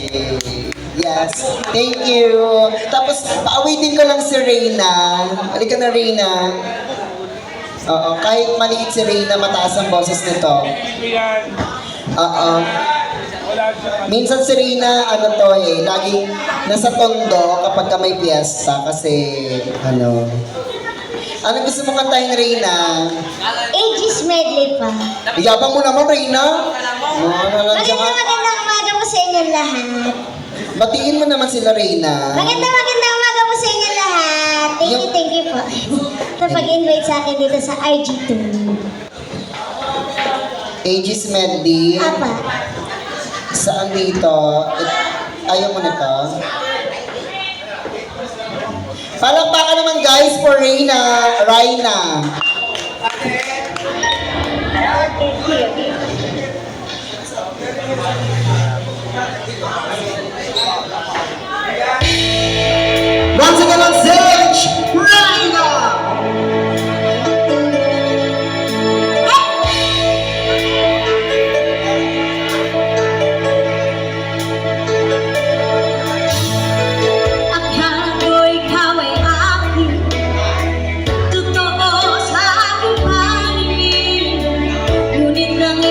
Yes, thank you. Tapos, paawitin ko lang si Reyna. Halika na, Reyna. Oo, kahit maliit si Reyna, mataas ang boses nito. Oo. Minsan si Reyna, laging nasa tondo kapag ka may piyesta kasi, Anong gusto mo kantahin, Reyna? Aegis medley pa. Iyabang mo naman, Reyna. Magandang umaga po sa inyo lahat. Batiin mo naman sila, Reyna. Magandang umaga po sa inyo lahat. Thank you po. Sa pag-invite sa akin dito sa RG2. Aegis Medley. Apa. Saan dito? Ayaw mo na to? Palakpakan naman guys for Reyna. Once again on stage, Reyna! Ngunit nang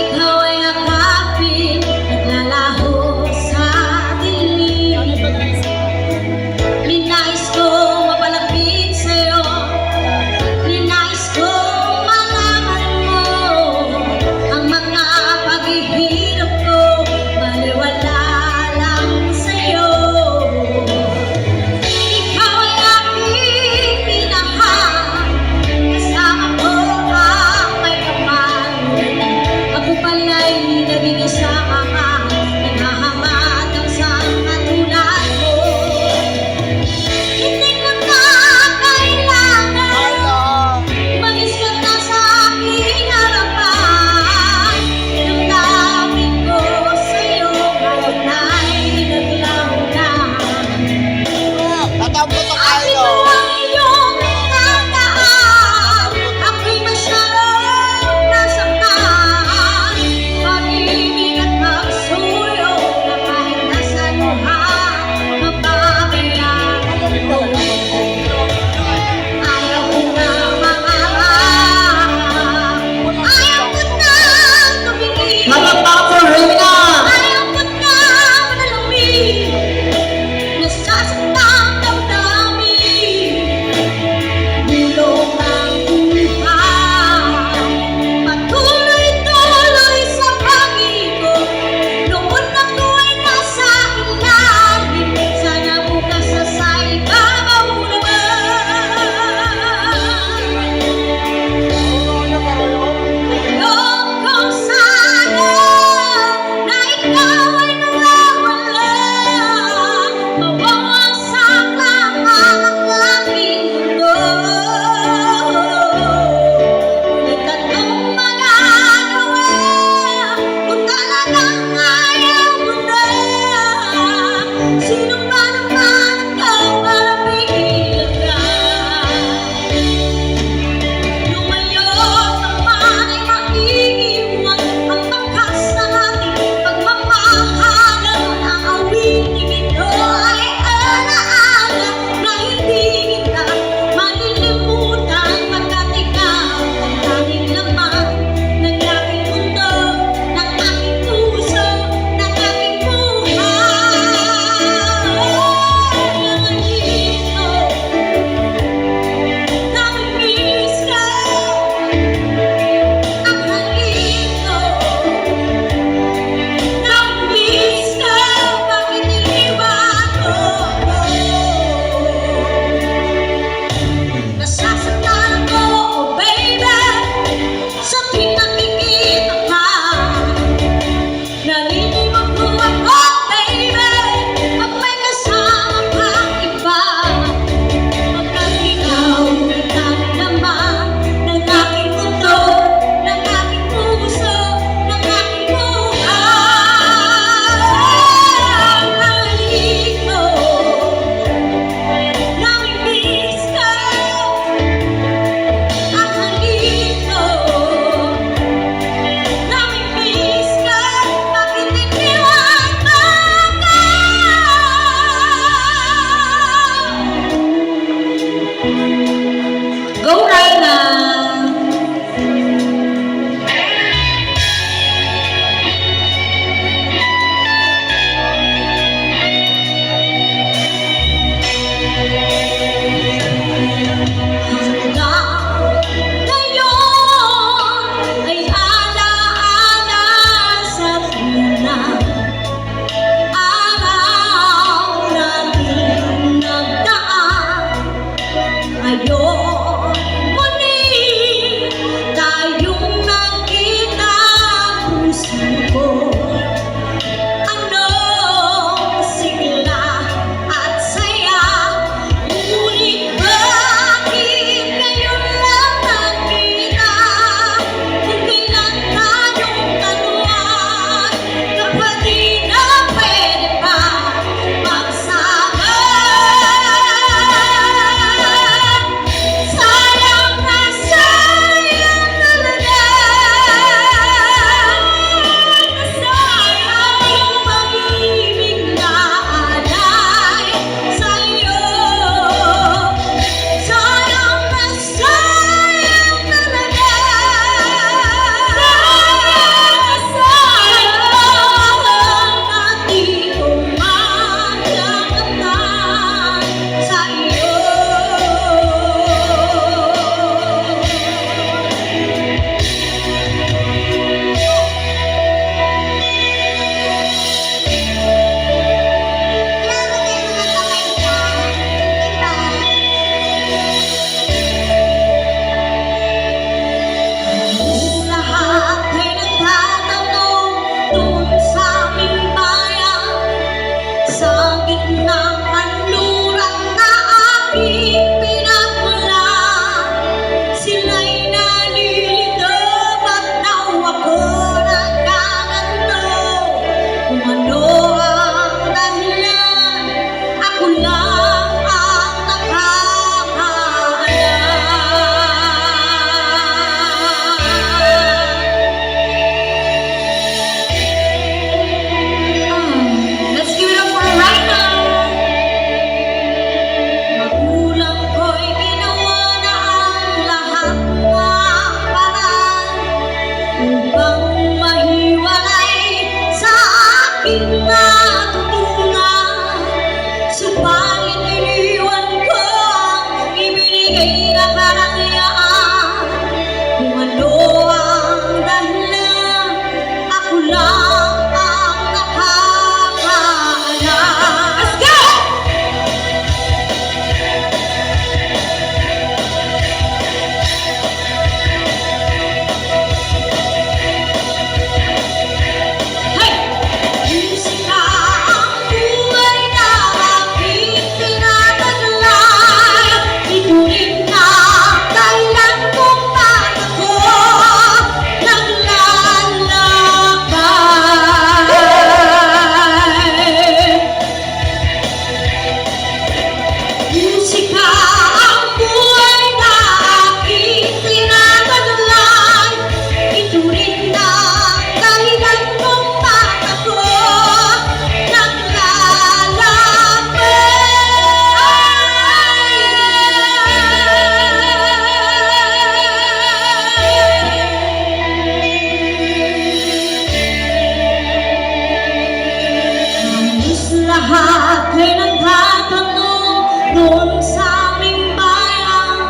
lahat ay nagtatanong noon sa aming bayan,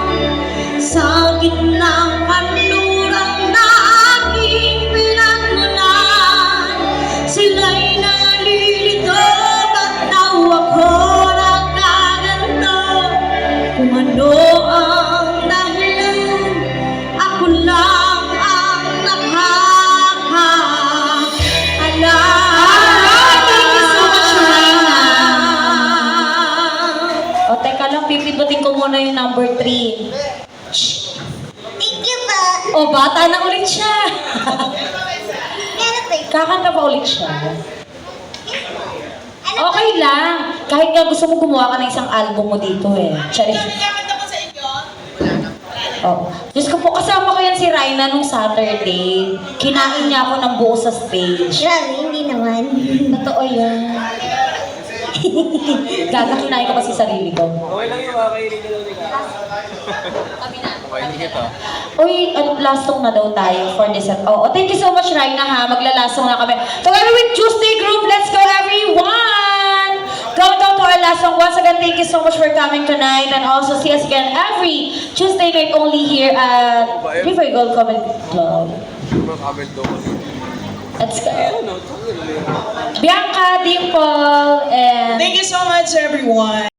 sa gitnang kanluran na aking pinagmulan. Sila'y nalilito, ba't daw ako nagkaganto? Kung ano ang dahilan, ako lang ang nakakaalam. Thank you so much, Raina. O, teka lang, pipindutin ko muna yung number 3. Thank you po. O, bata na ulit siya. Meron ba? Kakanta pa ulit siya. Ano Okay lang. Kahit nga gusto mo gumawa ka ng isang album mo dito eh. Charis. Oh. Diyos ko po, kasama ko yan si Raina nung Saturday. Kinain niya ako ng buo sa stage. Grabe, hindi naman. Totoo yan. Gaga, kinain ko kasi sarili ko. Okay lang yung kakainin ka daw ni Kaka. Kakainin kita. Uy, lastong na daw tayo for this. Oh, thank you so much, Raina, ha. Maglalastong na kami. Together with Tuesday Group, let's go, everyone! Countdown to our last song. Once again, thank you so much for coming tonight. And also, see us again every Tuesday night only here at River Gold Comedy Club. Comment daw kasi. Let's go. Ano? Bianca, Dimple, and... Thank you so much, everyone.